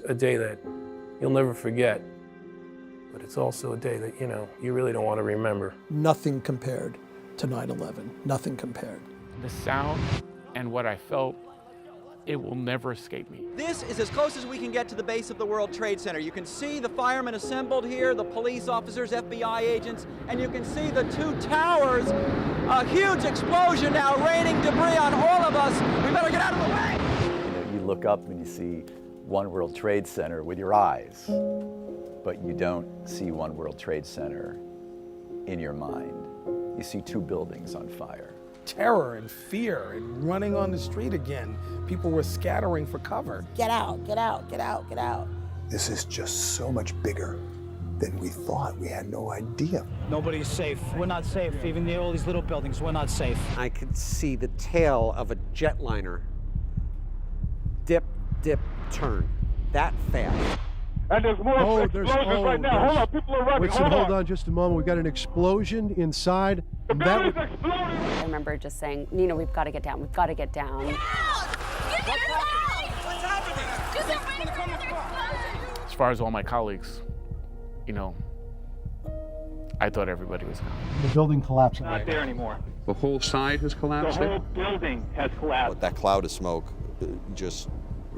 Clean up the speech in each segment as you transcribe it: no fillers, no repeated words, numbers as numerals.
a day that you'll never forget, but it's also a day that, you really don't want to remember. Nothing compared to 9/11, nothing compared. The sound and what I felt, it will never escape me. This is as close as we can get to the base of the World Trade Center. You can see the firemen assembled here, the police officers, FBI agents, and you can see the two towers. A huge explosion now raining debris on all of us. We better get out of the way. You look up and you see One World Trade Center with your eyes, but you don't see One World Trade Center in your mind. You see two buildings on fire. Terror and fear and running on the street again. People were scattering for cover. Get out, get out, get out, get out. This is just so much bigger than we thought. We had no idea. Nobody's safe. We're not safe. Even all these little buildings, we're not safe. I could see the tail of a jetliner dip, dip, turn. That fast. And there's more explosions right now. Hold on, people are running. Winston, hold on just a moment. We've got an explosion inside. The building's exploding. I remember just saying, Nina, we've got to get down. We've got to get down. What's happening? As far as all my colleagues, I thought everybody was gone. The building collapsing. Not there anymore. The whole side has collapsed? The whole building has collapsed. That cloud of smoke just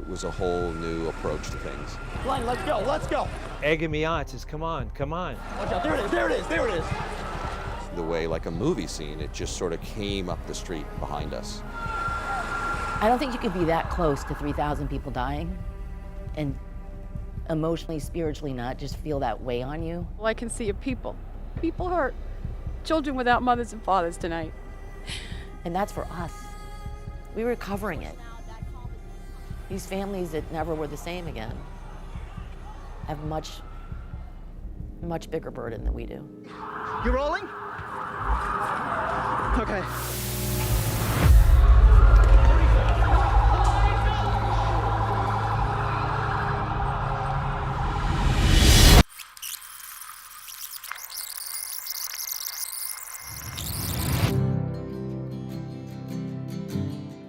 was a whole new approach to things. Glenn, let's go, let's go. Egging me on, it says, come on, come on. Watch out, there it is, there it is, there it is. The way, like a movie scene, it just sort of came up the street behind us. I don't think you could be that close to 3,000 people dying and emotionally, spiritually not just feel that way on you. Well, I can see people hurt, children without mothers and fathers tonight. And that's for us. We were covering it. These families that never were the same again have much, much bigger burden than we do. You rolling? Okay.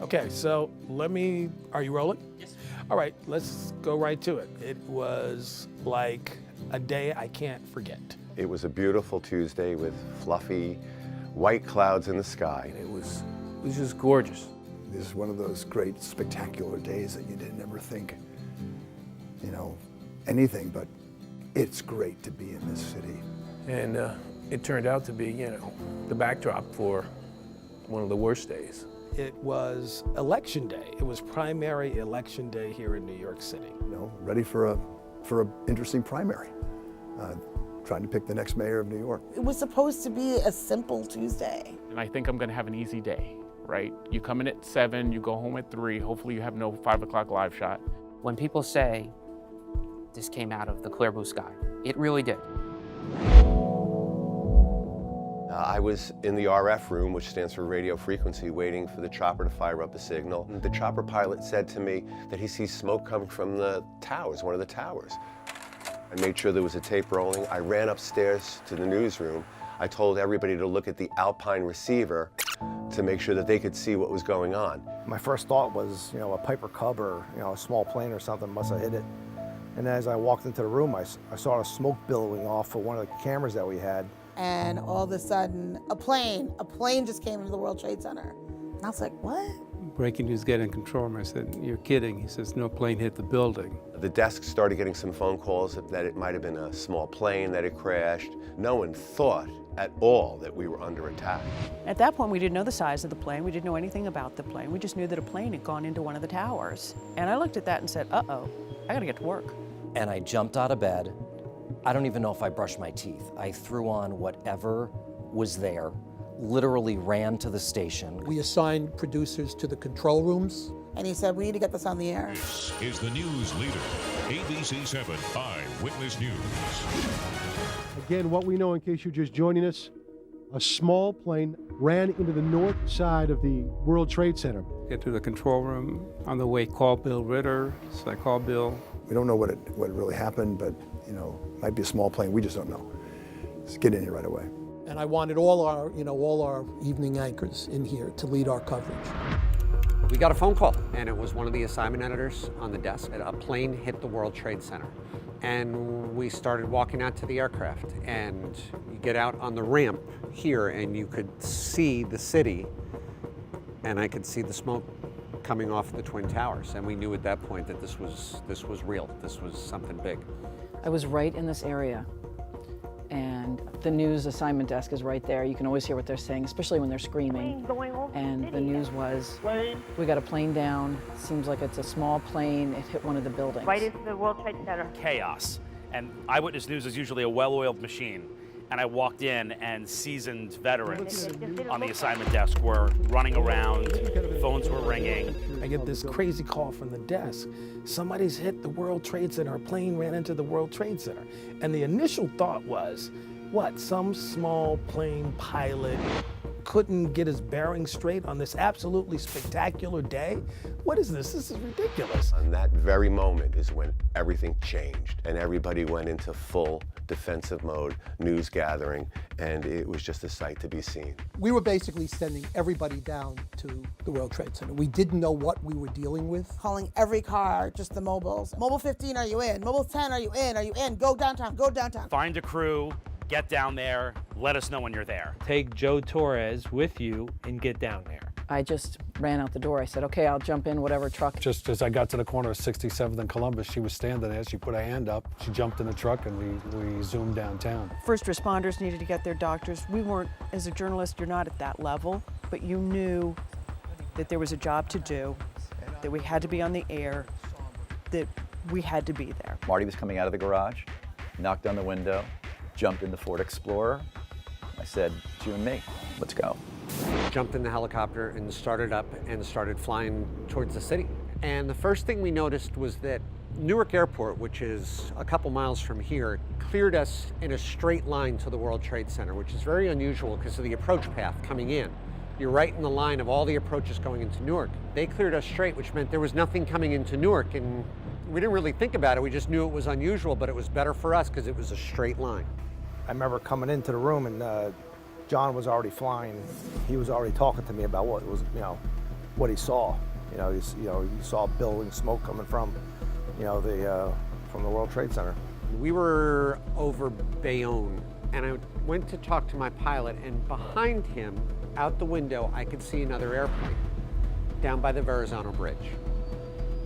Okay, so are you rolling? Yes. All right, let's go right to it. It was like a day I can't forget. It was a beautiful Tuesday with fluffy white clouds in the sky. It was just gorgeous. This is one of those great spectacular days that you didn't ever think, anything, but it's great to be in this city. And it turned out to be, the backdrop for one of the worst days. It was election day. It was primary election day here in New York City. Ready for a interesting primary. Trying to pick the next mayor of New York. It was supposed to be a simple Tuesday. And I think I'm going to have an easy day, right? You come in at 7, you go home at 3. Hopefully you have no 5 o'clock live shot. When people say this came out of the clear blue sky, it really did. I was in the RF room, which stands for radio frequency, waiting for the chopper to fire up a signal. The chopper pilot said to me that he sees smoke coming from the towers, one of the towers. I made sure there was a tape rolling. I ran upstairs to the newsroom. I told everybody to look at the Alpine receiver to make sure that they could see what was going on. My first thought was, a Piper Cub or, a small plane or something must have hit it. And as I walked into the room, I saw the smoke billowing off of one of the cameras that we had. And all of a sudden, a plane just came into the World Trade Center. And I was like, what? Breaking news, get in control room. I said, you're kidding. He says, no plane hit the building. The desk started getting some phone calls that it might have been a small plane that had crashed. No one thought at all that we were under attack. At that point, we didn't know the size of the plane. We didn't know anything about the plane. We just knew that a plane had gone into one of the towers. And I looked at that and said, uh-oh, I gotta get to work. And I jumped out of bed. I don't even know if I brushed my teeth. I threw on whatever was there, literally ran to the station. We assigned producers to the control rooms. And he said, we need to get this on the air. This is the news leader, ABC 7 Eyewitness News. Again, what we know, in case you're just joining us, a small plane ran into the north side of the World Trade Center. Get to the control room. On the way, call Bill Ritter. So I called Bill. We don't know what really happened, but it might be a small plane. We just don't know. Just get in here right away. And I wanted all our evening anchors in here to lead our coverage. We got a phone call, and it was one of the assignment editors on the desk. A plane hit the World Trade Center. And we started walking out to the aircraft, and you get out on the ramp here, and you could see the city, and I could see the smoke coming off the Twin Towers. And we knew at that point that this was real. This was something big. I was right in this area, and the news assignment desk is right there. You can always hear what they're saying, especially when they're screaming. And the news was, we got a plane down. Seems like it's a small plane. It hit one of the buildings. Right into the World Trade Center. Chaos. And Eyewitness News is usually a well-oiled machine. And I walked in, and seasoned veterans on the assignment desk were running around, phones were ringing. I get this crazy call from the desk. Somebody's hit the World Trade Center. A plane ran into the World Trade Center. And the initial thought was, what, some small plane pilot couldn't get his bearings straight on this absolutely spectacular day? What is this? This is ridiculous. And that very moment is when everything changed and everybody went into full defensive mode, news gathering, and it was just a sight to be seen. We were basically sending everybody down to the World Trade Center. We didn't know what we were dealing with. Calling every car, just the mobiles. Mobile 15, are you in? Mobile 10, are you in? Are you in? Go downtown, go downtown. Find a crew, get down there, let us know when you're there. Take Joe Torres with you and get down there. I just ran out the door. I said, okay, I'll jump in whatever truck. Just as I got to the corner of 67th and Columbus, she was standing there. She put her hand up. She jumped in the truck, and we zoomed downtown. First responders needed to get their doctors. We weren't, as a journalist, you're not at that level, but you knew that there was a job to do, that we had to be on the air, that we had to be there. Marty was coming out of the garage, knocked on the window, jumped in the Ford Explorer. I said, it's you and me, let's go. Jumped in the helicopter and started up and started flying towards the city. And the first thing we noticed was that Newark Airport, which is a couple miles from here, cleared us in a straight line to the World Trade Center, which is very unusual because of the approach path coming in. You're right in the line of all the approaches going into Newark. They cleared us straight, which meant there was nothing coming into Newark, and we didn't really think about it. We just knew it was unusual, but it was better for us because it was a straight line. I remember coming into the room, and John was already flying. He was already talking to me about what was, what he saw. He saw billowing smoke coming from, from the World Trade Center. We were over Bayonne, and I went to talk to my pilot, and behind him, out the window, I could see another airplane down by the Verrazano Bridge.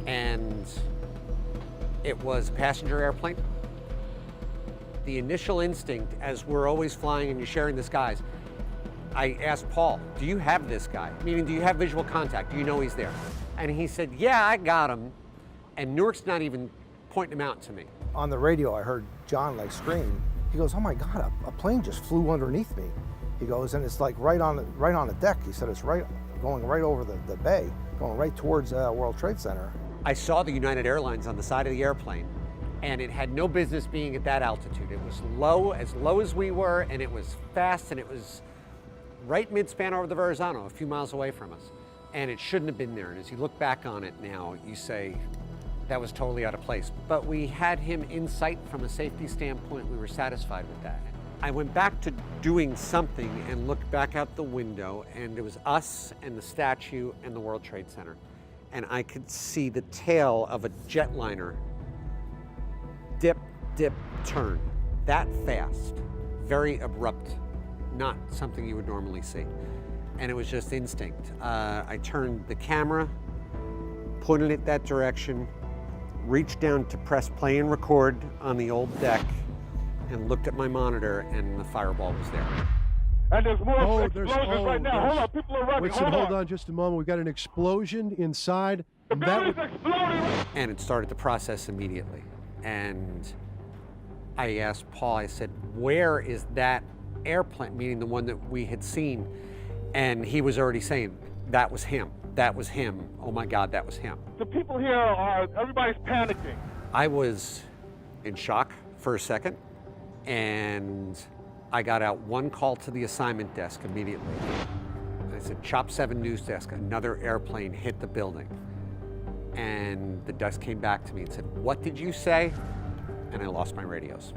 And it was a passenger airplane. The initial instinct, as we're always flying and you're sharing the skies, I asked Paul, do you have this guy? Meaning, do you have visual contact? Do you know he's there? And he said, yeah, I got him. And Newark's not even pointing him out to me. On the radio, I heard John scream. He goes, oh my God, a plane just flew underneath me. He goes, and it's like right on the deck. He said it's going right over the bay, going right towards World Trade Center. I saw the United Airlines on the side of the airplane, and it had no business being at that altitude. It was low as we were, and it was fast, and it was right mid-span over the Verrazano, a few miles away from us. And it shouldn't have been there. And as you look back on it now, you say, that was totally out of place. But we had him in sight from a safety standpoint. We were satisfied with that. I went back to doing something and looked back out the window, and it was us and the statue and the World Trade Center. And I could see the tail of a jetliner dip, turn. That fast, very abrupt, not something you would normally see. And it was just instinct. I turned the camera, pointed it that direction, reached down to press play and record on the old deck, and looked at my monitor, and the fireball was there. And there's more explosions right now. Hold on, people are running. Winston, hold on just a moment. We've got an explosion inside. The building's exploding. And it started the process immediately. And I asked Paul, I said, where is that airplane, meaning the one that we had seen? And he was already saying, that was him. That was him. Oh my God, that was him. The people here everybody's panicking. I was in shock for a second, and I got out one call to the assignment desk immediately. I said, Chop 7 news desk, another airplane hit the building. And the desk came back to me and said, what did you say? And I lost my radios.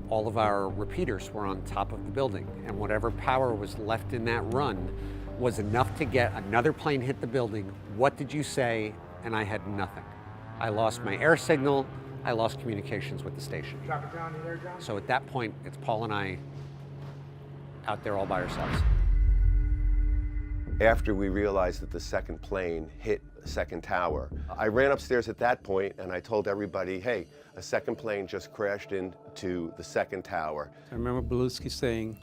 All of our repeaters were on top of the building, and whatever power was left in that run was enough to get another plane hit the building. What did you say? And I had nothing. I lost my air signal. I lost communications with the station. So at that point, it's Paul and I out there all by ourselves. After we realized that the second plane hit the second tower, I ran upstairs at that point and I told everybody, hey, a second plane just crashed into the second tower. I remember Beluski saying,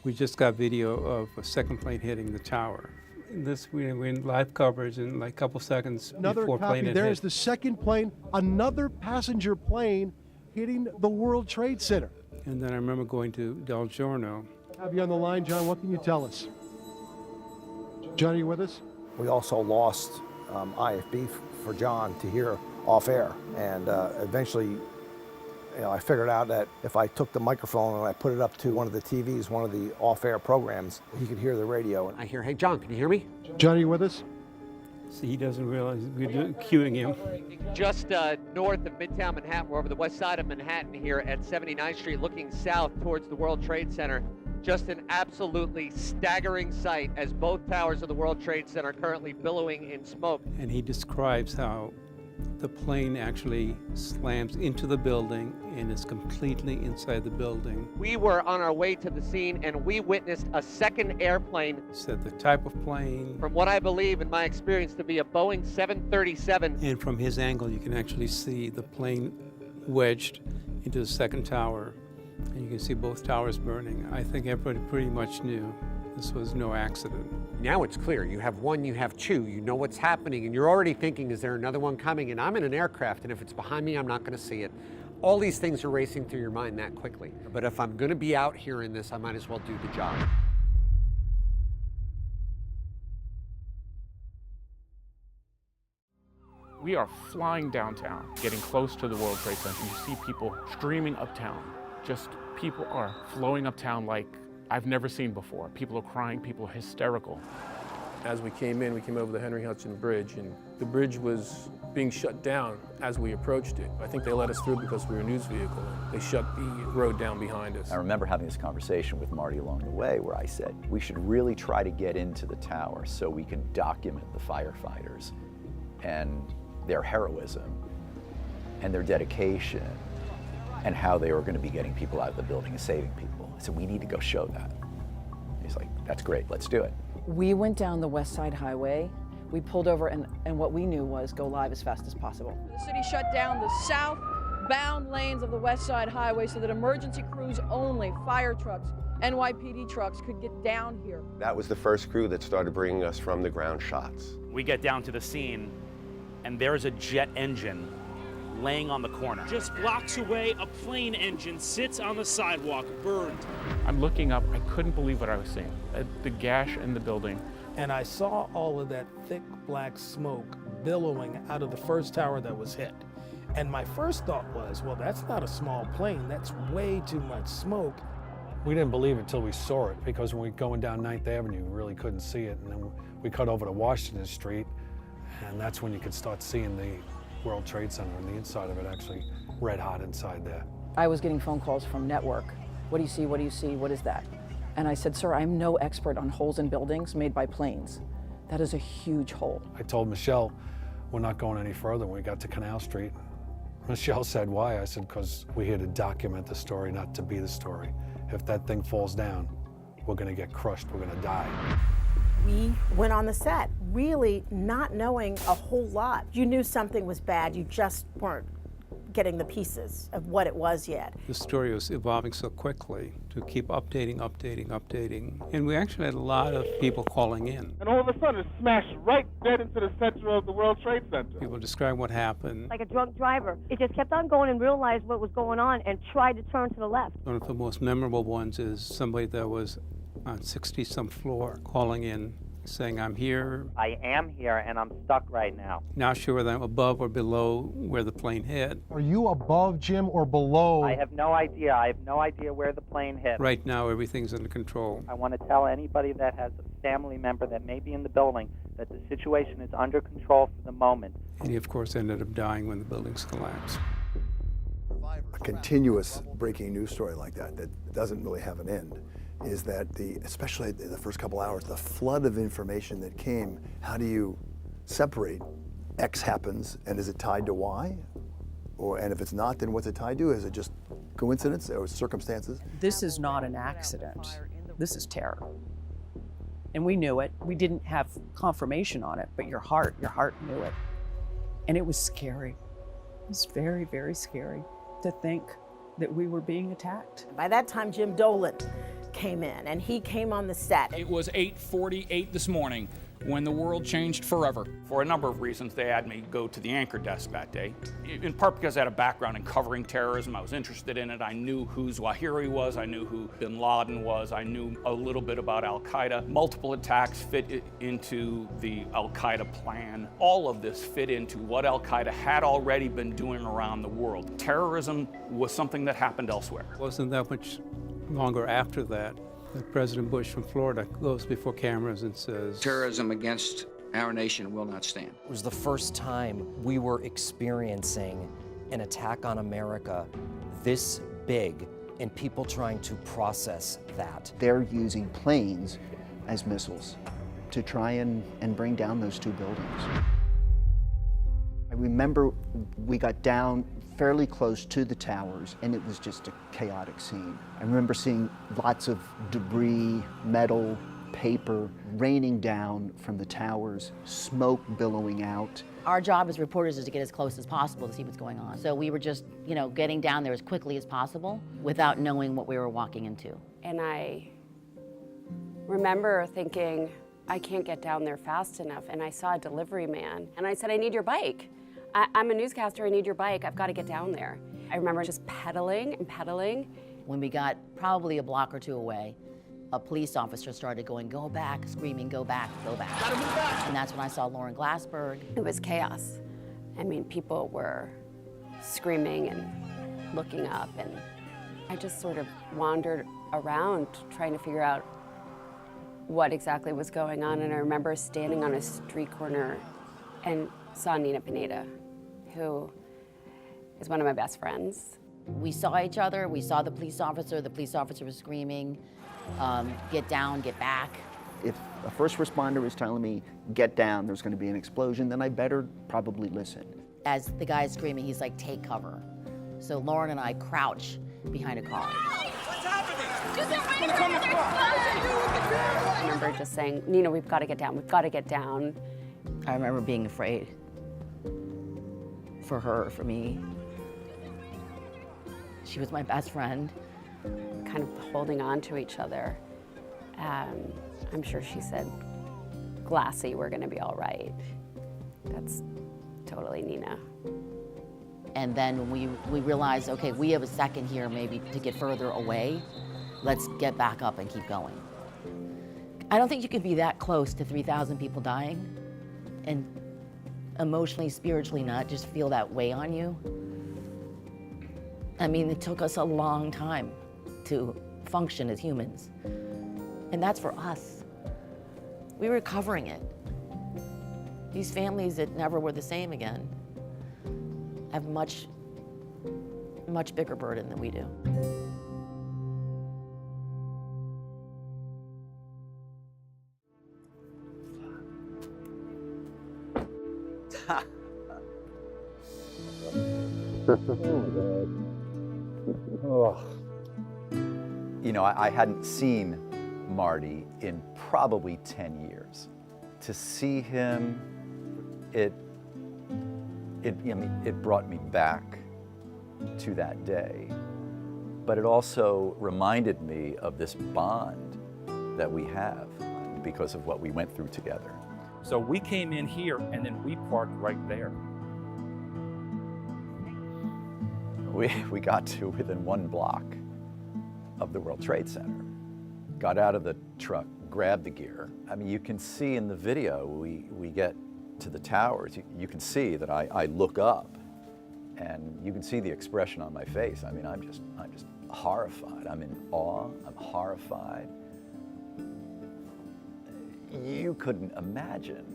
we just got video of a second plane hitting the tower. We're in live coverage in like a couple seconds Another before copy. plane There's hit. the second plane, another passenger plane hitting the World Trade Center. And then I remember going to Del Giorno. Have you on the line, John? What can you tell us? John, are you with us? We also lost IFB for John to hear off air, and eventually, I figured out that if I took the microphone and I put it up to one of the TVs, one of the off-air programs, he could hear the radio. I hear, hey, John, can you hear me? John, are you with us? See, he doesn't realize we're cueing him. Just north of Midtown Manhattan, we're over the west side of Manhattan here at 79th Street, looking south towards the World Trade Center. Just an absolutely staggering sight as both towers of the World Trade Center are currently billowing in smoke. And he describes how the plane actually slams into the building and is completely inside the building. We were on our way to the scene and we witnessed a second airplane. He said the type of plane. From what I believe in my experience to be a Boeing 737. And from his angle, you can actually see the plane wedged into the second tower. And you can see both towers burning. I think everybody pretty much knew this was no accident. Now it's clear. You have one, you have two, you know what's happening, and you're already thinking, is there another one coming? And I'm in an aircraft, and if it's behind me, I'm not going to see it. All these things are racing through your mind that quickly. But if I'm going to be out here in this, I might as well do the job. We are flying downtown, getting close to the World Trade Center. You see people streaming uptown. Just people are flowing uptown like I've never seen before. People are crying, people are hysterical. As we came over the Henry Hudson Bridge, and the bridge was being shut down as we approached it. I think they let us through because we were a news vehicle, and they shut the road down behind us. I remember having this conversation with Marty along the way where I said, we should really try to get into the tower so we can document the firefighters and their heroism and their dedication and how they were going to be getting people out of the building and saving people. I said, we need to go show that. He's like, that's great, let's do it. We went down the West Side Highway. We pulled over, and what we knew was go live as fast as possible. The city shut down the southbound lanes of the West Side Highway so that emergency crews only, fire trucks, NYPD trucks could get down here. That was the first crew that started bringing us from the ground shots. We get down to the scene, and there's a jet engine laying on the corner. Just blocks away, a plane engine sits on the sidewalk, burned. I'm looking up, I couldn't believe what I was seeing. The gash in the building. And I saw all of that thick black smoke billowing out of the first tower that was hit. And my first thought was, well, that's not a small plane, that's way too much smoke. We didn't believe it until we saw it, because when we were going down 9th Avenue, we really couldn't see it. And then we cut over to Washington Street, and that's when you could start seeing the World Trade Center and the inside of it actually red hot inside there. I was getting phone calls from network. What do you see? What do you see? What is that? And I said, sir, I'm no expert on holes in buildings made by planes. That is a huge hole. I told Michelle, we're not going any further when we got to Canal Street. Michelle said, why? I said, because we're here to document the story, not to be the story. If that thing falls down, we're gonna get crushed, we're gonna die. We went on the set, really not knowing a whole lot. You knew something was bad, you just weren't getting the pieces of what it was yet. The story was evolving so quickly to keep updating. And we actually had a lot of people calling in. And all of a sudden it smashed right dead into the center of the World Trade Center. People describe what happened. Like a drunk driver. It just kept on going and realized what was going on and tried to turn to the left. One of the most memorable ones is somebody that was on 60-some floor calling in saying, I'm here. I am here and I'm stuck right now. Not sure whether I'm above or below where the plane hit. Are you above, Jim, or below? I have no idea. I have no idea where the plane hit. Right now, everything's under control. I want to tell anybody that has a family member that may be in the building that the situation is under control for the moment. And he, of course, ended up dying when the buildings collapsed. A continuous breaking news story like that doesn't really have an end is that especially in the first couple hours, the flood of information that came, how do you separate X happens and is it tied to Y? And if it's not, then what's it tied to? Is it just coincidence or circumstances? This is not an accident. This is terror. And we knew it. We didn't have confirmation on it, but your heart knew it. And it was scary. It was very, very scary to think that we were being attacked. By that time, Jim Dolan came in, and he came on the set. It was 8:48 this morning when the world changed forever. For a number of reasons, they had me go to the anchor desk that day. In part because I had a background in covering terrorism. I was interested in it. I knew who Zawahiri was. I knew who bin Laden was. I knew a little bit about Al-Qaeda. Multiple attacks fit into the Al-Qaeda plan. All of this fit into what Al-Qaeda had already been doing around the world. Terrorism was something that happened elsewhere. It wasn't that much longer after that President Bush from Florida goes before cameras and says, "Terrorism against our nation will not stand." It was the first time we were experiencing an attack on America this big and people trying to process that. They're using planes as missiles to try and bring down those two buildings. I remember we got down fairly close to the towers, and it was just a chaotic scene. I remember seeing lots of debris, metal, paper raining down from the towers, smoke billowing out. Our job as reporters is to get as close as possible to see what's going on. So we were just, getting down there as quickly as possible without knowing what we were walking into. And I remember thinking, I can't get down there fast enough. And I saw a delivery man, and I said, "I need your bike. I'm a newscaster, I need your bike, I've got to get down there." I remember just pedaling and pedaling. When we got probably a block or two away, a police officer started going, "Go back," screaming, "Go back, go back." Gotta move back. And that's when I saw Lauren Glassberg. It was chaos. I mean, people were screaming and looking up, and I just sort of wandered around trying to figure out what exactly was going on. And I remember standing on a street corner and saw Nina Pineda, who is one of my best friends. We saw each other, we saw the police officer was screaming, "Get down, get back." If a first responder is telling me, "Get down, there's going to be an explosion," then I better probably listen. As the guy's screaming, he's like, "Take cover." So Lauren and I crouch behind a car. What's happening? I remember just saying, "Nina, we've got to get down, we've got to get down." I remember being afraid for her, for me. She was my best friend. Kind of holding on to each other. I'm sure she said, "Glassy, we're gonna be all right." That's totally Nina. And then we realized, okay, we have a second here maybe to get further away. Let's get back up and keep going. I don't think you could be that close to 3,000 people dying and emotionally, spiritually not just feel that weigh on you. I mean, it took us a long time to function as humans. And that's for us. We were covering it. These families that never were the same again have much, much bigger burden than we do. I hadn't seen Marty in probably 10 years. To see him, it brought me back to that day, but it also reminded me of this bond that we have because of what we went through together. So we came in here and then we parked right there. We got to within 1 block of the World Trade Center, got out of the truck, grabbed the gear. I mean, you can see in the video, we get to the towers, you can see that I look up and you can see the expression on my face. I mean, I'm just horrified. I'm in awe, I'm horrified. You couldn't imagine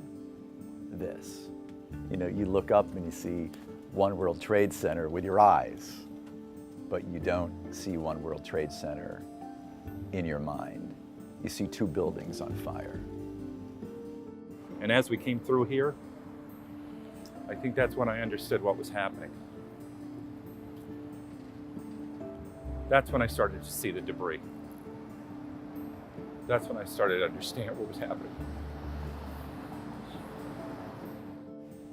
this. You look up and you see One World Trade Center with your eyes, but you don't see One World Trade Center in your mind, you see 2 buildings on fire. And as we came through here, I think that's when I understood what was happening. That's when I started to see the debris. That's when I started to understand what was happening.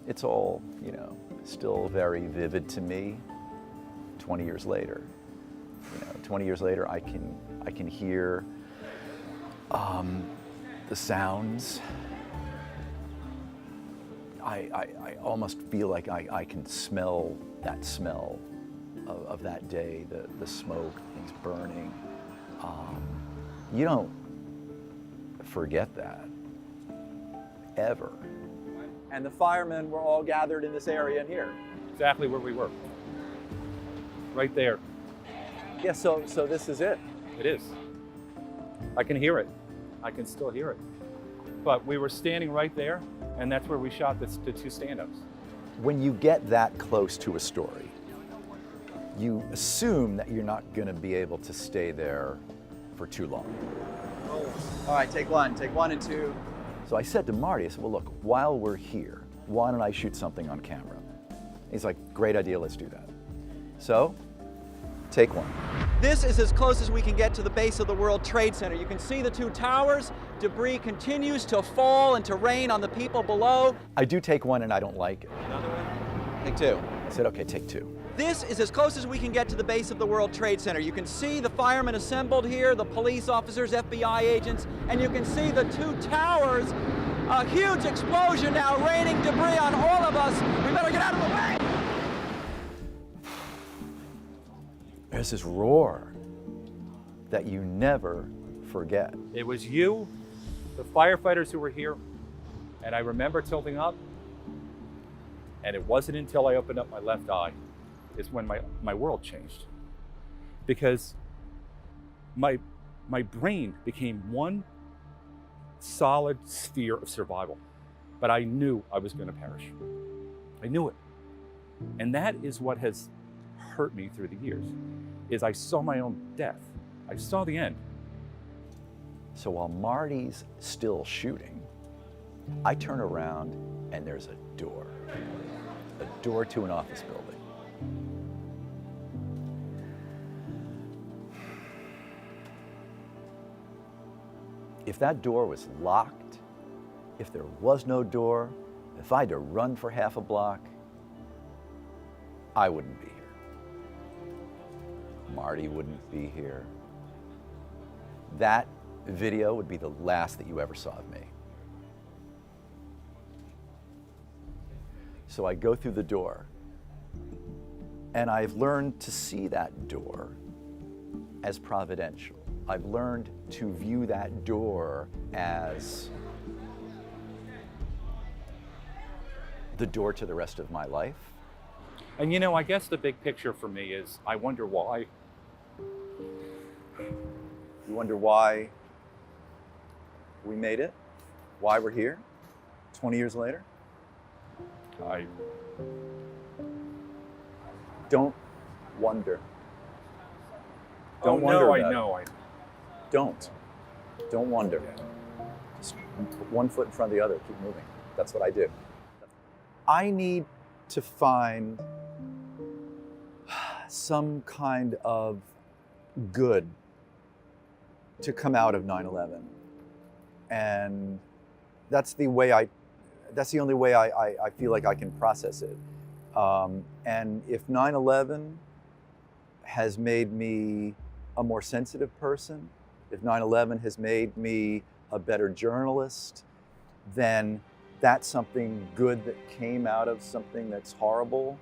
It's all, you know, still very vivid to me 20 years later. You know, 20 years later, I can hear the sounds. I almost feel like I can smell that smell of that day, the smoke, things burning. You don't forget that, ever. And the firemen were all gathered in this area in here. Exactly where we were. Right there. Yeah, so this is it. It is. I can hear it. I can still hear it. But we were standing right there, and that's where we shot the 2 stand-ups. When you get that close to a story, you assume that you're not going to be able to stay there for too long. All right, take 1 and 2. So I said to Marty, I said, well, look, while we're here, why don't I shoot something on camera? He's like, great idea, let's do that. So, take 1. This is as close as we can get to the base of the World Trade Center. You can see the 2 towers. Debris continues to fall and to rain on the people below. I do take 1 and I don't like it. Another one? Take 2. I said, okay, take 2. This is as close as we can get to the base of the World Trade Center. You can see the firemen assembled here, the police officers, FBI agents, and you can see the 2 towers. A huge explosion now, raining debris on all of us. We better get out of the way. There's this roar that you never forget. It was you, the firefighters who were here, and I remember tilting up, and it wasn't until I opened up my left eye is when my world changed. Because my brain became one solid sphere of survival. But I knew I was going to perish. I knew it. And that is what has hurt me through the years, is I saw my own death. I saw the end. So while Marty's still shooting, I turn around and there's a door to an office building. If that door was locked, if there was no door, if I had to run for half a block, I wouldn't be here. Marty wouldn't be here. That video would be the last that you ever saw of me. So I go through the door, and I've learned to see that door as providential. I've learned to view that door as the door to the rest of my life. And you know, I guess the big picture for me is I wonder why. You wonder why we made it? Why we're here 20 years later? Don't wonder. Don't wonder. I know. Don't wonder. Just put one foot in front of the other, keep moving. That's what I do. I need to find some kind of good to come out of 9/11. And that's the only way I feel like I can process it. And if 9/11 has made me a more sensitive person, if 9/11 has made me a better journalist, then that's something good that came out of something that's horrible.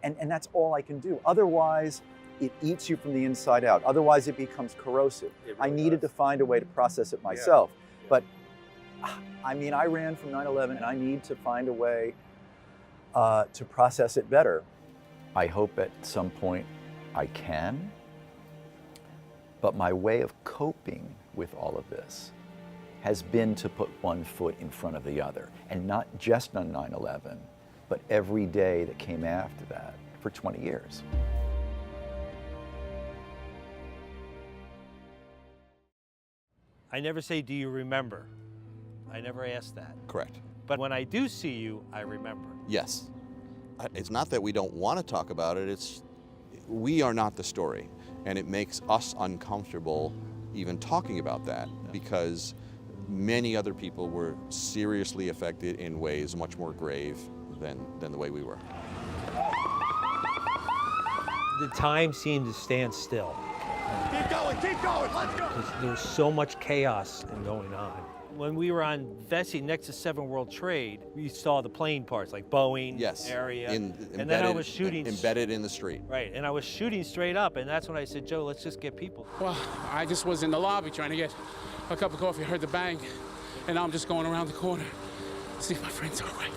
And that's all I can do. Otherwise, it eats you from the inside out. Otherwise, it becomes corrosive. I needed to find a way to process it myself. Yeah. But I mean, I ran from 9/11 and I need to find a way to process it better. I hope at some point I can. But my way of coping with all of this has been to put one foot in front of the other. And not just on 9/11, but every day that came after that for 20 years. I never say, do you remember? I never ask that. Correct. But when I do see you, I remember. Yes. It's not that we don't want to talk about it, it's we are not the story. And it makes us uncomfortable even talking about that because many other people were seriously affected in ways much more grave than the way we were. The time seemed to stand still. Keep going, let's go! Because there's so much chaos going on. When we were on Vesey next to 7 World Trade, we saw the plane parts, like Boeing area. And then I was shooting. Embedded in the street. Right, and I was shooting straight up, and that's when I said, Joe, let's just get people. Well, I just was in the lobby trying to get a cup of coffee, heard the bang, and now I'm just going around the corner to see if my friends are all right.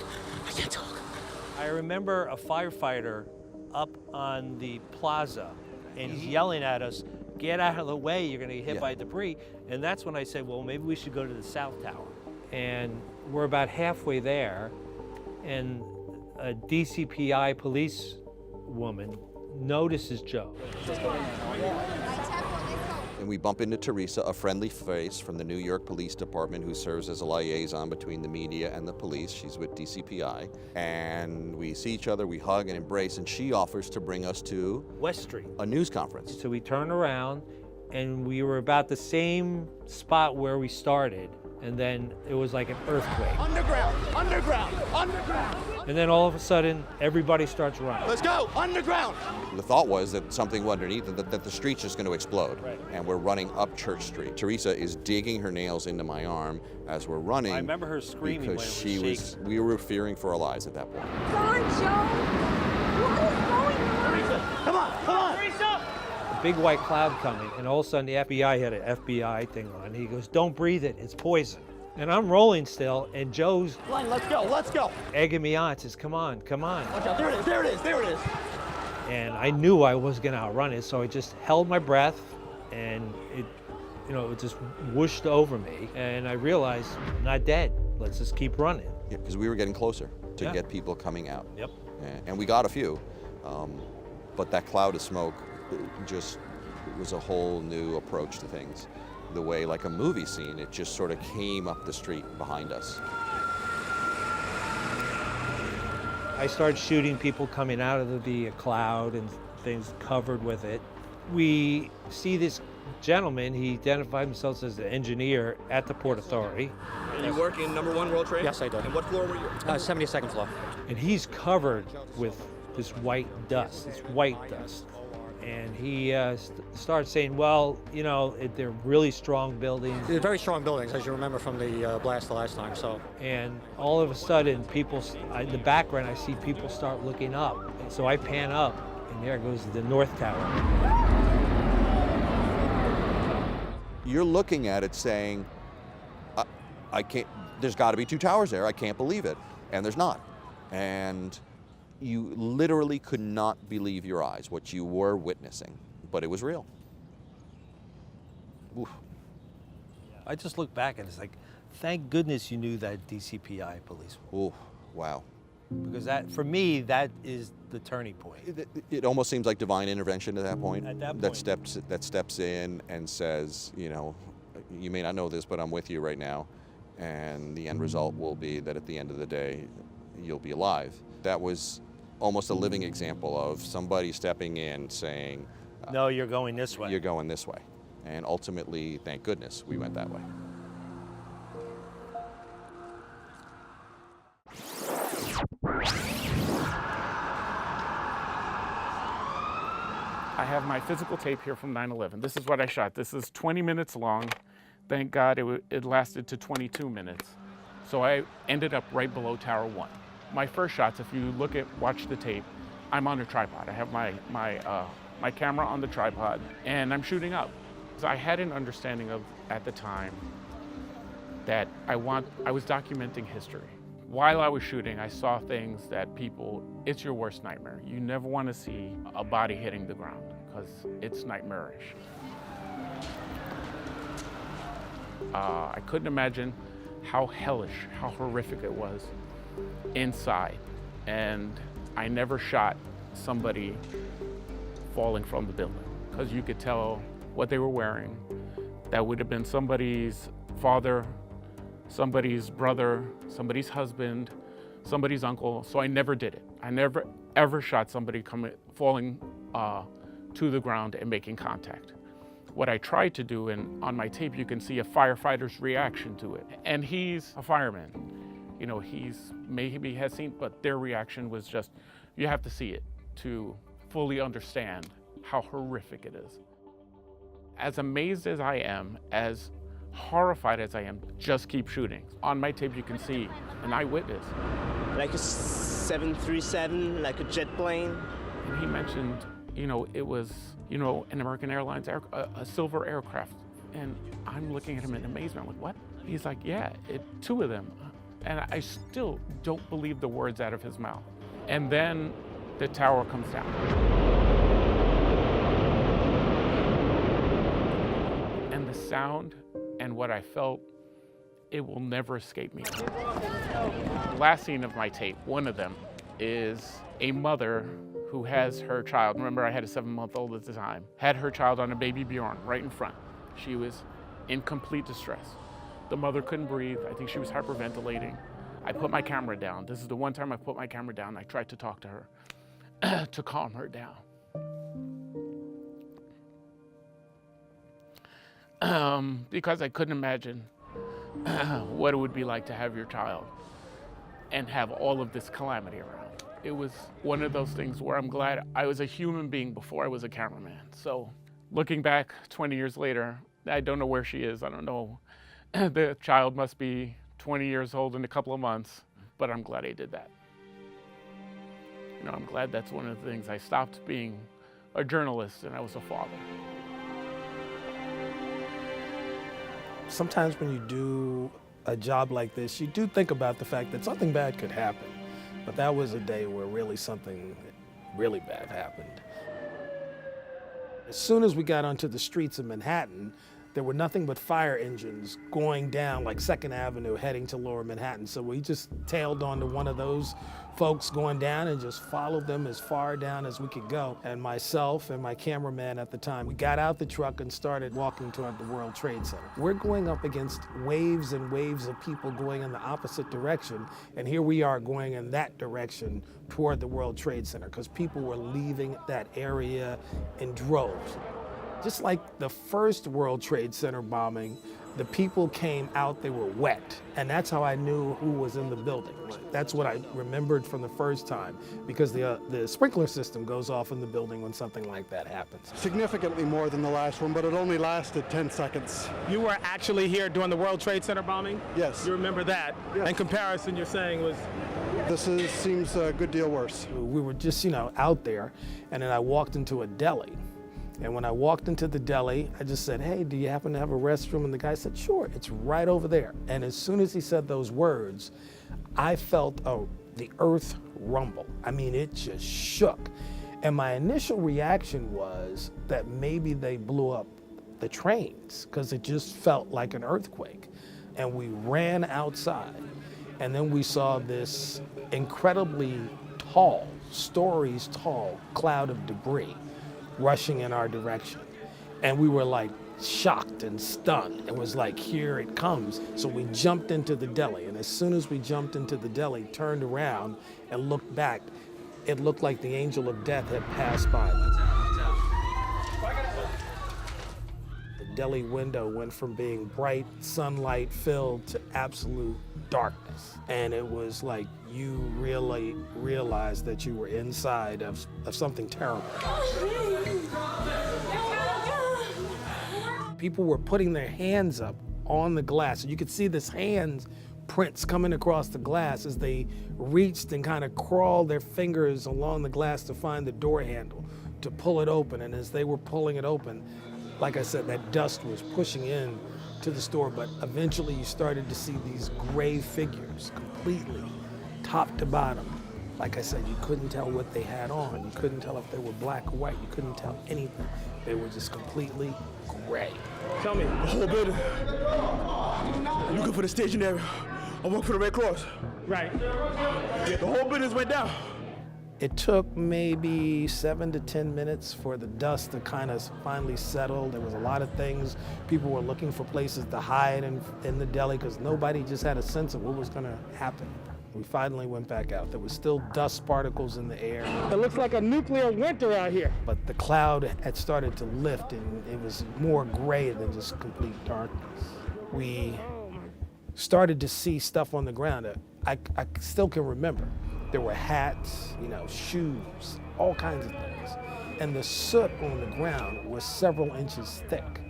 I can't talk. I remember a firefighter up on the plaza, and he's yelling at us, get out of the way, you're gonna get hit by debris. And that's when I said, well, maybe we should go to the South Tower. And we're about halfway there, and a DCPI police woman notices Joe. And we bump into Teresa, a friendly face from the New York Police Department who serves as a liaison between the media and the police. She's with DCPI. And we see each other, we hug and embrace, and she offers to bring us to West Street, a news conference. So we turn around, and we were about the same spot where we started, and then it was like an earthquake. Underground, underground, underground! And then all of a sudden, everybody starts running. Let's go, underground! The thought was that something underneath, that the street's just going to explode. Right. And we're running up Church Street. Teresa is digging her nails into my arm as we're running. I remember her screaming because when it was we were fearing for our lives at that point. Come on, Joe! What is going on? Teresa, come on! Teresa! A big white cloud coming, and all of a sudden the FBI had an FBI thing on. He goes, don't breathe it, it's poison. And I'm rolling still, and Joe's Let's go! egging me on, says, come on, come on. Watch out, there it is! And I knew I was gonna outrun it, so I just held my breath, and it just whooshed over me. And I realized, I'm not dead, let's just keep running. Yeah, because we were getting closer to Yeah. get people coming out. Yep. And we got a few, but that cloud of smoke was a whole new approach to things. The way, like a movie scene, it just sort of came up the street behind us. I started shooting people coming out of the cloud and things covered with it. We see this gentleman, he identified himself as an engineer at the Port Authority. And you work in number 1 World Trade? Yes, I do. And what floor were you? 72nd floor. And he's covered with this white dust. And he starts saying, well, they're really strong buildings. They're very strong buildings, as you remember from the blast the last time. So. And all of a sudden, in the background, I see people start looking up. And so I pan up, and there goes the North Tower. You're looking at it saying, I can't, there's got to be 2 towers there, I can't believe it. And there's not. And you literally could not believe your eyes, what you were witnessing, but it was real. Oof. I just look back and it's like, thank goodness you knew that DCPI police. Ooh, wow. Because that, for me, that is the turning point. It almost seems like divine intervention at that point. At that point. That steps in and says, you may not know this, but I'm with you right now. And the end result will be that at the end of the day, you'll be alive. That was almost a living example of somebody stepping in saying, no, you're going this way. You're going this way. And ultimately, thank goodness, we went that way. I have my physical tape here from 9/11. This is what I shot. This is 20 minutes long. Thank God it lasted to 22 minutes. So I ended up right below Tower 1. My first shots, if you watch the tape, I'm on a tripod. I have my camera on the tripod, and I'm shooting up. So I had an understanding at the time, that I was documenting history. While I was shooting, I saw things that it's your worst nightmare. You never want to see a body hitting the ground, because it's nightmarish. I couldn't imagine how hellish, how horrific it was inside. And I never shot somebody falling from the building, because you could tell what they were wearing, That would have been somebody's father, somebody's brother, somebody's husband, somebody's uncle, so I never did it. I never, ever shot somebody falling to the ground and making contact. What I tried to do, and on my tape you can see a firefighter's reaction to it. And he's a fireman. You know, maybe has seen, but their reaction was just, you have to see it to fully understand how horrific it is. As amazed as I am, as horrified as I am, just keep shooting. On my tape you can see an eyewitness. Like a 737, like a jet plane. And he mentioned, you know, it was, you know, an American Airlines, a silver aircraft. And I'm looking at him in amazement, I'm like, what? He's like, yeah, two of them. And I still don't believe the words out of his mouth. And then the tower comes down. And the sound and what I felt, it will never escape me. Last scene of my tape, one of them, is a mother who has her child. Remember, I had a 7-month-old at the time. Had her child on a baby Bjorn right in front. She was in complete distress. The mother couldn't breathe. I think she was hyperventilating. I put my camera down. This is the one time I put my camera down. I tried to talk to her to calm her down. Because I couldn't imagine what it would be like to have your child and have all of this calamity around. It was one of those things where I'm glad I was a human being before I was a cameraman. So looking back 20 years later, I don't know where she is. I don't know. The child must be 20 years old in a couple of months, but I'm glad I did that. You know, I'm glad that's one of the things. I stopped being a journalist and I was a father. Sometimes when you do a job like this, you do think about the fact that something bad could happen. But that was a day where really something really bad happened. As soon as we got onto the streets of Manhattan, there were nothing but fire engines going down like 2nd Avenue heading to Lower Manhattan. So we just tailed onto one of those folks going down and just followed them as far down as we could go. And myself and my cameraman at the time, we got out the truck and started walking toward the World Trade Center. We're going up against waves and waves of people going in the opposite direction. And here we are going in that direction toward the World Trade Center because people were leaving that area in droves. Just like the first World Trade Center bombing, the people came out, they were wet. And that's how I knew who was in the building. That's what I remembered from the first time, because the sprinkler system goes off in the building when something like that happens. Significantly more than the last one, but it only lasted 10 seconds. You were actually here during the World Trade Center bombing? Yes. You remember that? Yes. In comparison, you're saying was? This seems a good deal worse. We were just, you know, out there, and then I walked into a deli. And when I walked into the deli, I just said, hey, do you happen to have a restroom? And the guy said, sure, it's right over there. And as soon as he said those words, I felt the earth rumble. I mean, it just shook. And my initial reaction was that maybe they blew up the trains, because it just felt like an earthquake. And we ran outside, and then we saw this incredibly tall, stories tall cloud of debris rushing in our direction. And we were like shocked and stunned. It was like, here it comes. So we jumped into the deli, and as soon as we jumped into the deli, turned around and looked back, it looked like the angel of death had passed by. The deli window went from being bright, sunlight filled, to absolute darkness. And it was like you really realized that you were inside of something terrible. People were putting their hands up on the glass. You could see this hands prints coming across the glass as they reached and kind of crawled their fingers along the glass to find the door handle, to pull it open. And as they were pulling it open, like I said, that dust was pushing in to the store, but eventually you started to see these gray figures completely, top to bottom. Like I said, you couldn't tell what they had on. You couldn't tell if they were black or white. You couldn't tell anything. They were just completely gray. Tell me. The whole building. I'm looking for the staging area. I work for the Red Cross. Right. The whole building went down. It took maybe 7 to 10 minutes for the dust to kind of finally settle. There was a lot of things. People were looking for places to hide in the deli because nobody just had a sense of what was going to happen. We finally went back out. There was still dust particles in the air. It looks like a nuclear winter out here. But the cloud had started to lift and it was more gray than just complete darkness. We started to see stuff on the ground that I still can remember. There were hats, shoes, all kinds of things. And the soot on the ground was several inches thick.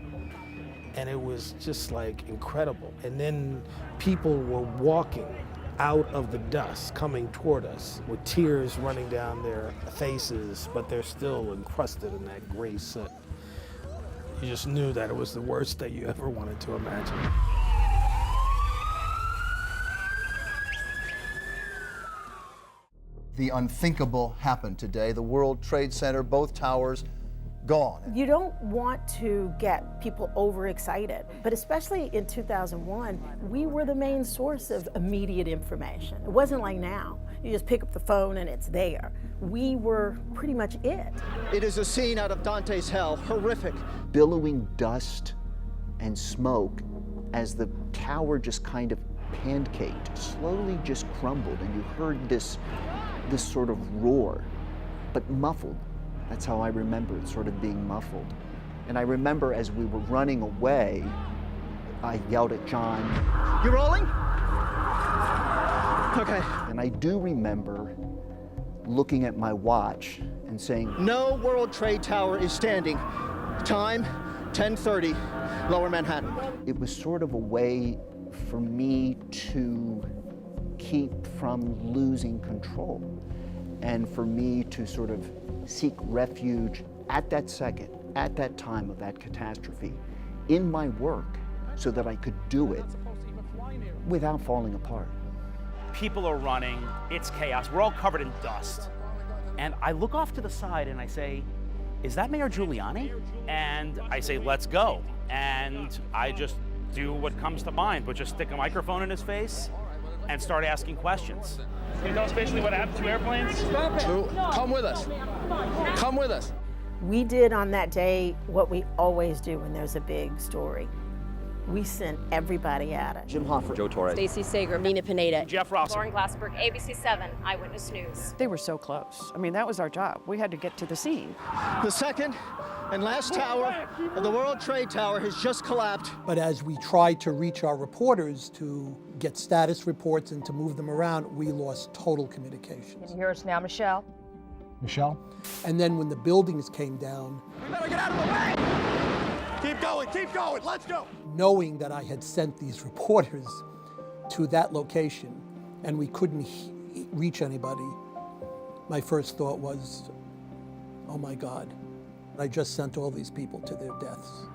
And it was just like incredible. And then people were walking out of the dust, coming toward us with tears running down their faces, but they're still encrusted in that gray soot. You just knew that it was the worst that you ever wanted to imagine. The unthinkable happened today. The World Trade Center, both towers, gone. You don't want to get people overexcited, but especially in 2001, we were the main source of immediate information. It wasn't like now. You just pick up the phone and it's there. We were pretty much it. It is a scene out of Dante's Hell, horrific. Billowing dust and smoke as the tower just kind of pancaked, slowly just crumbled, and you heard this sort of roar, but muffled. That's how I remember it, sort of being muffled. And I remember as we were running away, I yelled at John, "You rolling?" Okay. And I do remember looking at my watch and saying, "No World Trade Tower is standing. Time, 10:30, Lower Manhattan." It was sort of a way for me to keep from losing control and for me to sort of seek refuge at that second, at that time of that catastrophe, in my work so that I could do it without falling apart. People are running, it's chaos, we're all covered in dust. And I look off to the side and I say, is that Mayor Giuliani? And I say, let's go. And I just do what comes to mind, but just stick a microphone in his face and start asking questions. Can you tell us basically what happened to airplanes? Stop it. Come with us. Come with us. We did on that day what we always do when there's a big story. We sent everybody at it. Jim Hoffer. Joe Torres. Stacey Sager. Nina Pineda. Jeff Ross. Lauren Glassberg, ABC 7 Eyewitness News. They were so close. I mean, that was our job. We had to get to the scene. The second and last tower of the World Trade Tower has just collapsed. But as we tried to reach our reporters to get status reports and to move them around, we lost total communication. Can you hear us now, Michelle? Michelle? And then when the buildings came down, We better get out of the way! Keep going, let's go! knowing that I had sent these reporters to that location and we couldn't reach anybody, my first thought was, oh my God, I just sent all these people to their deaths.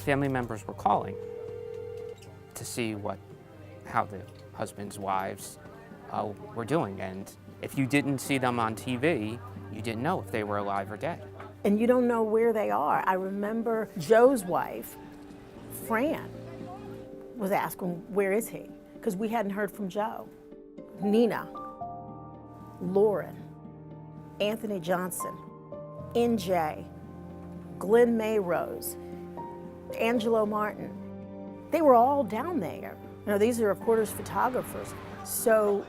Family members were calling to see how the husbands, wives were doing. And if you didn't see them on TV, you didn't know if they were alive or dead. And you don't know where they are. I remember Joe's wife, Fran, was asking, where is he? Because we hadn't heard from Joe. Nina, Lauren, Anthony Johnson, NJ, Glenn Mayrose, Angelo Martin. They were all down there. These are reporters, photographers. So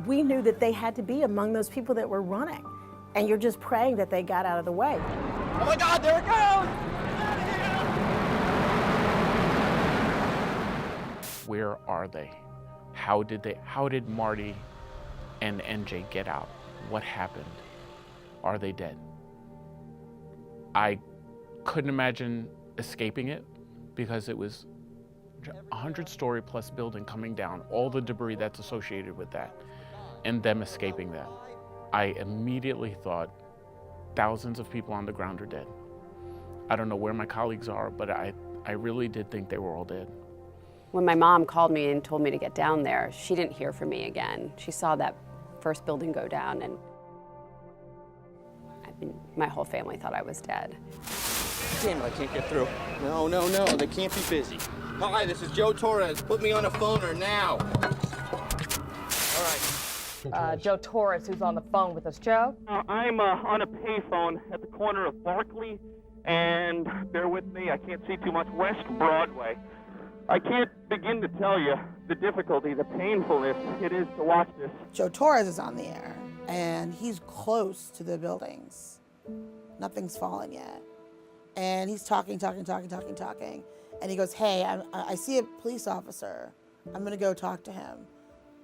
we knew that they had to be among those people that were running. And you're just praying that they got out of the way. Oh my God, there it goes! Where are they? How did Marty and NJ get out? What happened? Are they dead? I couldn't imagine escaping it because it was a 100-story plus building coming down, all the debris that's associated with that, and them escaping that. I immediately thought thousands of people on the ground are dead. I don't know where my colleagues are, but I really did think they were all dead. When my mom called me and told me to get down there, she didn't hear from me again. She saw that first building go down, and my whole family thought I was dead. Damn it, I can't get through. No, they can't be busy. Hi, this is Joe Torres. Put me on a phoner now. All right. Joe Torres, who's on the phone with us. Joe? I'm on a payphone at the corner of Barkley and, bear with me, I can't see too much, West Broadway. I can't begin to tell you the difficulty, the painfulness it is to watch this. Joe Torres is on the air, and he's close to the buildings. Nothing's fallen yet. And he's talking. And he goes, hey, I see a police officer. I'm gonna go talk to him.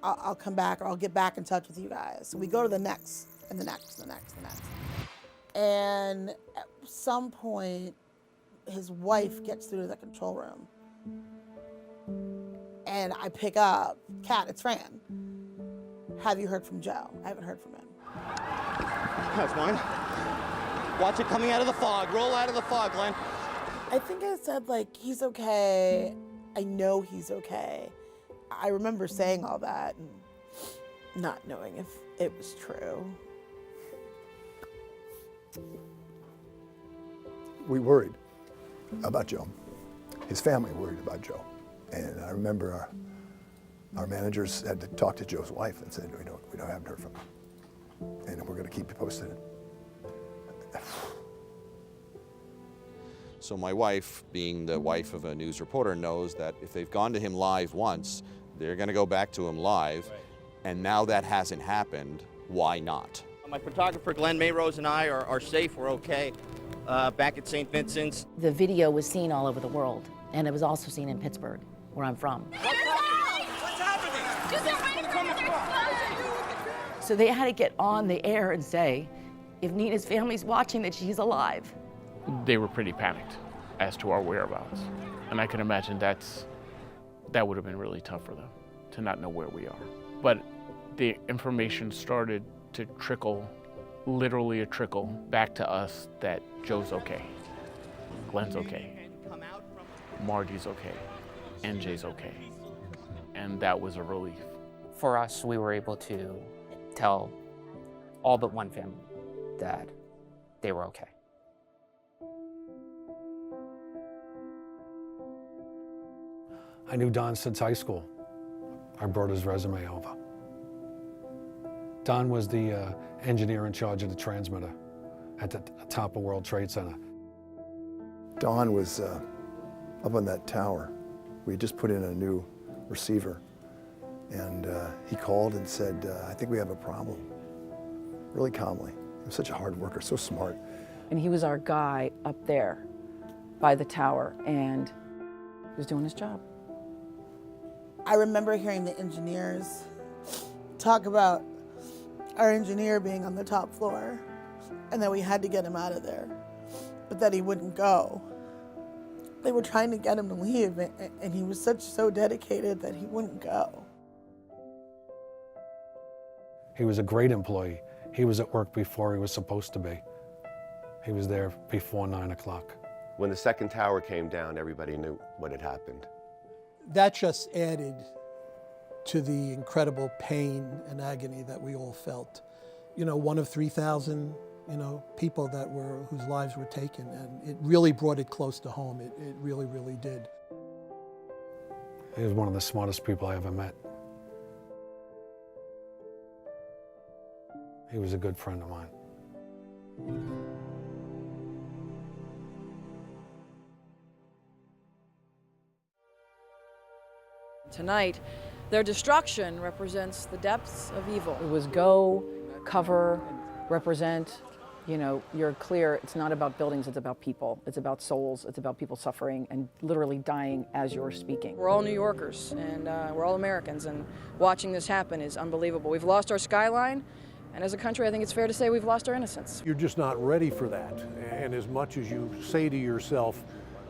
I'll come back, or I'll get back in touch with you guys. So we go to the next, and the next. And at some point, his wife gets through to the control room. And I pick up, Kat, it's Fran. Have you heard from Joe? I haven't heard from him. That's mine. Watch it coming out of the fog. Roll out of the fog, Glenn. I think I said, like, he's okay. I know he's okay. I remember saying all that and not knowing if it was true. We worried about Joe. His family worried about Joe. And I remember our managers had to talk to Joe's wife and said, we haven't heard from him. And we're gonna keep you posted. So my wife, being the wife of a news reporter, knows that if they've gone to him live once, they're gonna go back to him live. Right. And now that hasn't happened, why not? My photographer, Glenn Mayrose, and I are safe, we're okay. Back at St. Vincent's. The video was seen all over the world, and it was also seen in Pittsburgh, where I'm from. What's happening? So they had to get on the air and say, if Nina's family's watching, that she's alive. They were pretty panicked as to our whereabouts. And I can imagine that would have been really tough for them to not know where we are. But the information started to trickle, literally a trickle, back to us that Joe's okay, Glenn's okay, Marty's okay, NJ's okay. And that was a relief. For us, we were able to tell all but one family that they were okay. I knew Don since high school. I brought his resume over. Don was the engineer in charge of the transmitter at the top of World Trade Center. Don was up on that tower. We had just put in a new receiver, and he called and said, I think we have a problem, really calmly. He was such a hard worker, so smart. And he was our guy up there by the tower, and he was doing his job. I remember hearing the engineers talk about our engineer being on the top floor and that we had to get him out of there, but that he wouldn't go. They were trying to get him to leave, and he was so dedicated that he wouldn't go. He was a great employee. He was at work before he was supposed to be. He was there before 9 o'clock. When the second tower came down, everybody knew what had happened. That just added to the incredible pain and agony that we all felt. You know, one of 3,000, people whose lives were taken, and it really brought it close to home. It really, really did. He was one of the smartest people I ever met. He was a good friend of mine. Tonight, their destruction represents the depths of evil. It was go, cover, represent. You're clear, it's not about buildings, it's about people. It's about souls, it's about people suffering and literally dying as you're speaking. We're all New Yorkers, and we're all Americans, and watching this happen is unbelievable. We've lost our skyline, and as a country, I think it's fair to say we've lost our innocence. You're just not ready for that. And as much as you say to yourself,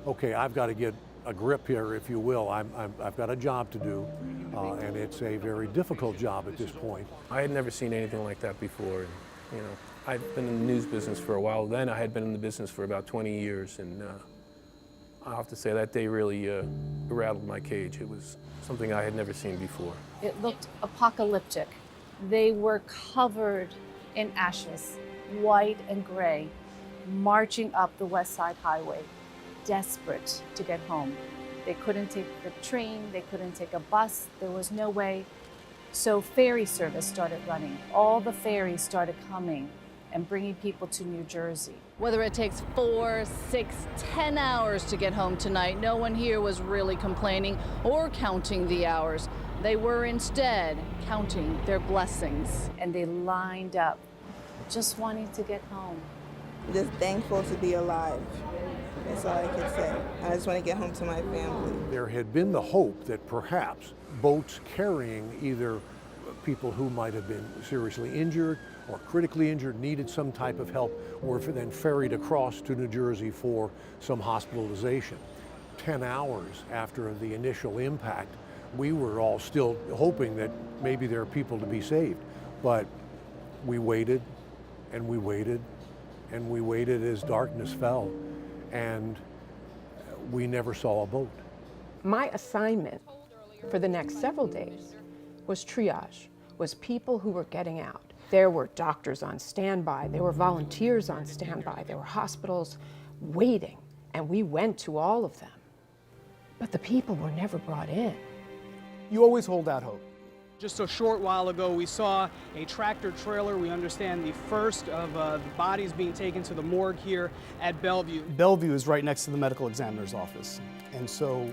okay, I've got to get a grip here, if you will. I've got a job to do, and it's a very difficult job at this point. I had never seen anything like that before. And, I've been in the news business for a while. Then I had been in the business for about 20 years, and I have to say that day really rattled my cage. It was something I had never seen before. It looked apocalyptic. They were covered in ashes, white and gray, marching up the West Side Highway, desperate to get home. They couldn't take the train, they couldn't take a bus, there was no way. So ferry service started running. All the ferries started coming and bringing people to New Jersey. Whether it takes 4, 6, 10 hours to get home tonight, no one here was really complaining or counting the hours. They were instead counting their blessings. And they lined up, just wanting to get home. Just thankful to be alive. That's all I can say. I just want to get home to my family. There had been the hope that perhaps boats carrying either people who might have been seriously injured or critically injured, needed some type of help, were then ferried across to New Jersey for some hospitalization. 10 hours after the initial impact, we were all still hoping that maybe there are people to be saved. But we waited and we waited and we waited as darkness fell, and we never saw a boat. My assignment for the next several days was triage, was people who were getting out. There were doctors on standby, there were volunteers on standby, there were hospitals waiting, and we went to all of them. But the people were never brought in. You always hold out hope. Just a short while ago, we saw a tractor trailer. We understand the first of the bodies being taken to the morgue here at Bellevue. Bellevue is right next to the medical examiner's office. And so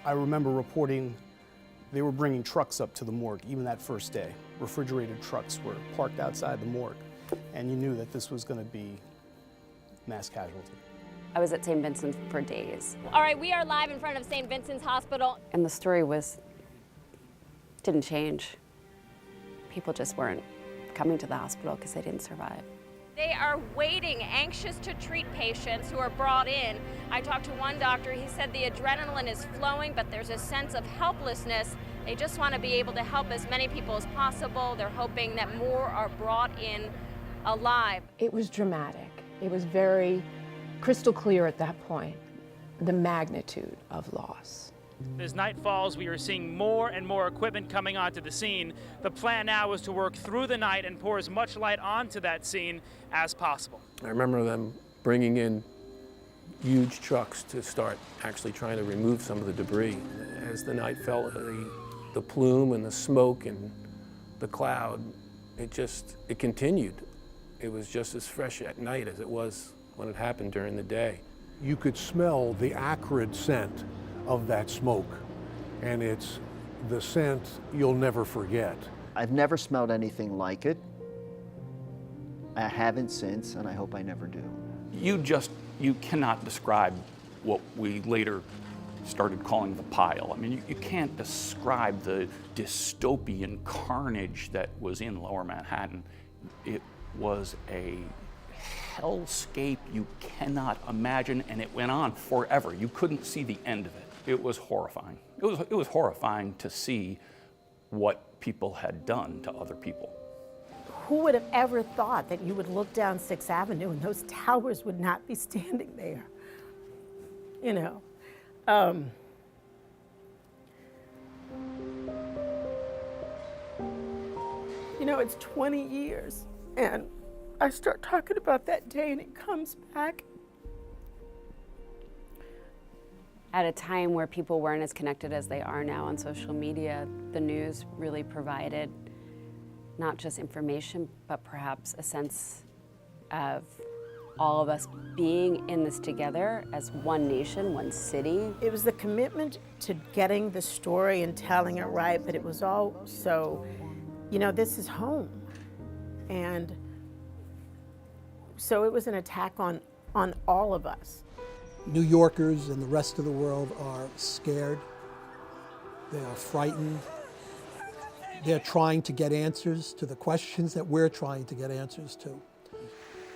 I remember reporting they were bringing trucks up to the morgue, even that first day. Refrigerated trucks were parked outside the morgue, and you knew that this was going to be mass casualty. I was at St. Vincent's for days. All right, we are live in front of St. Vincent's Hospital. And the story didn't change. People just weren't coming to the hospital because they didn't survive. They are waiting, anxious to treat patients who are brought in. I talked to one doctor, he said the adrenaline is flowing, but there's a sense of helplessness. They just want to be able to help as many people as possible. They're hoping that more are brought in alive. It was dramatic. It was very crystal clear at that point, the magnitude of loss. As night falls, we are seeing more and more equipment coming onto the scene. The plan now is to work through the night and pour as much light onto that scene as possible. I remember them bringing in huge trucks to start actually trying to remove some of the debris. As the night fell, the plume and the smoke and the cloud, it continued. It was just as fresh at night as it was when it happened during the day. You could smell the acrid scent of that smoke, and it's the scent you'll never forget. I've never smelled anything like it. I haven't since, and I hope I never do. You cannot describe what we later started calling the pile. I mean, you can't describe the dystopian carnage that was in Lower Manhattan. It was a hellscape you cannot imagine, and it went on forever. You couldn't see the end of it. It was horrifying. It was horrifying to see what people had done to other people. Who would have ever thought that you would look down 6th Avenue and those towers would not be standing there? You know. You know, it's 20 years, and I start talking about that day and it comes back. At a time where people weren't as connected as they are now on social media, the news really provided not just information, but perhaps a sense of all of us being in this together as one nation, one city. It was the commitment to getting the story and telling it right, but it was also, you know, this is home. And so it was an attack on all of us. New Yorkers and the rest of the world are scared. They are frightened. They're trying to get answers to the questions that we're trying to get answers to.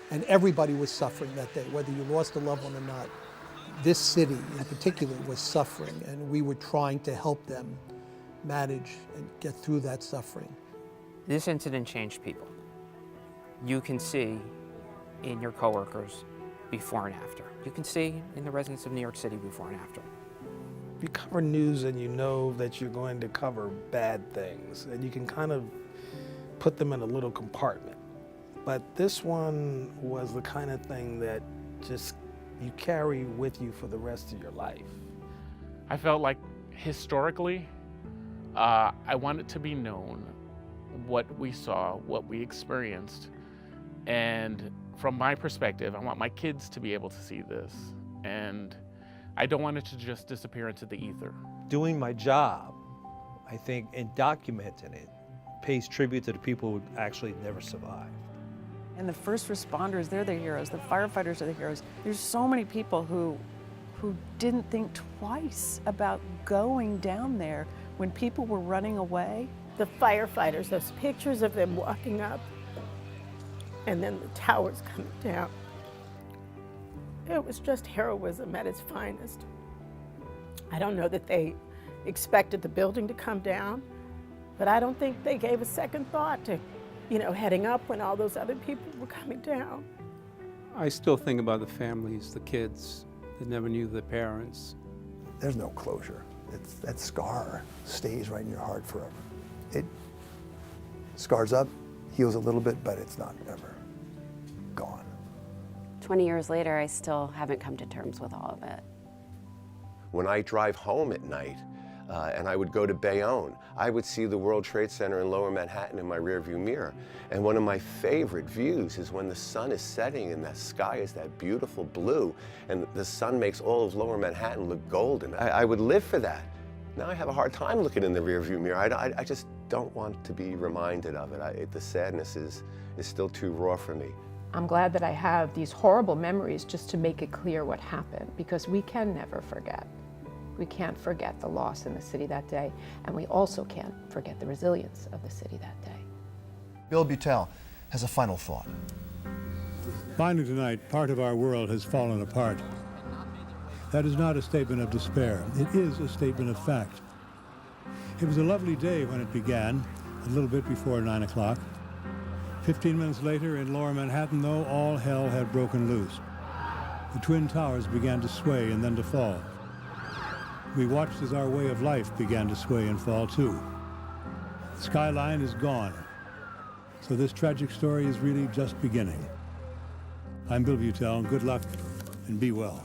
And everybody was suffering that day, whether you lost a loved one or not. This city in particular was suffering, and we were trying to help them manage and get through that suffering. This incident changed people. You can see in your coworkers before and after. You can see in the residents of New York City before and after. You cover news and you know that you're going to cover bad things, and you can kind of put them in a little compartment. But this one was the kind of thing that just you carry with you for the rest of your life. I felt like historically, I want it to be known what we saw, what we experienced. And from my perspective, I want my kids to be able to see this. And I don't want it to just disappear into the ether. Doing my job, I think, and documenting it pays tribute to the people who actually never survived. And the first responders, they're the heroes. The firefighters are the heroes. There's so many people who didn't think twice about going down there when people were running away. The firefighters, those pictures of them walking up and then the towers coming down. It was just heroism at its finest. I don't know that they expected the building to come down, but I don't think they gave a second thought to, heading up when all those other people were coming down. I still think about the families, the kids that never knew their parents. There's no closure. That scar stays right in your heart forever. It scars up, heals a little bit, but it's not ever gone. 20 years later, I still haven't come to terms with all of it. When I drive home at night, and I would go to Bayonne, I would see the World Trade Center in Lower Manhattan in my rearview mirror. And one of my favorite views is when the sun is setting and the sky is that beautiful blue, and the sun makes all of Lower Manhattan look golden. I would live for that. Now I have a hard time looking in the rearview mirror. I just don't want to be reminded of it. The sadness is still too raw for me. I'm glad that I have these horrible memories just to make it clear what happened, because we can never forget. We can't forget the loss in the city that day, and we also can't forget the resilience of the city that day. Bill Butel has a final thought. Finally tonight, part of our world has fallen apart. That is not a statement of despair. It is a statement of fact. It was a lovely day when it began, a little bit before 9 o'clock. 15 minutes later, in Lower Manhattan, though, all hell had broken loose. The Twin Towers began to sway and then to fall. We watched as our way of life began to sway and fall too. The skyline is gone. So this tragic story is really just beginning. I'm Bill Butel. Good luck and be well.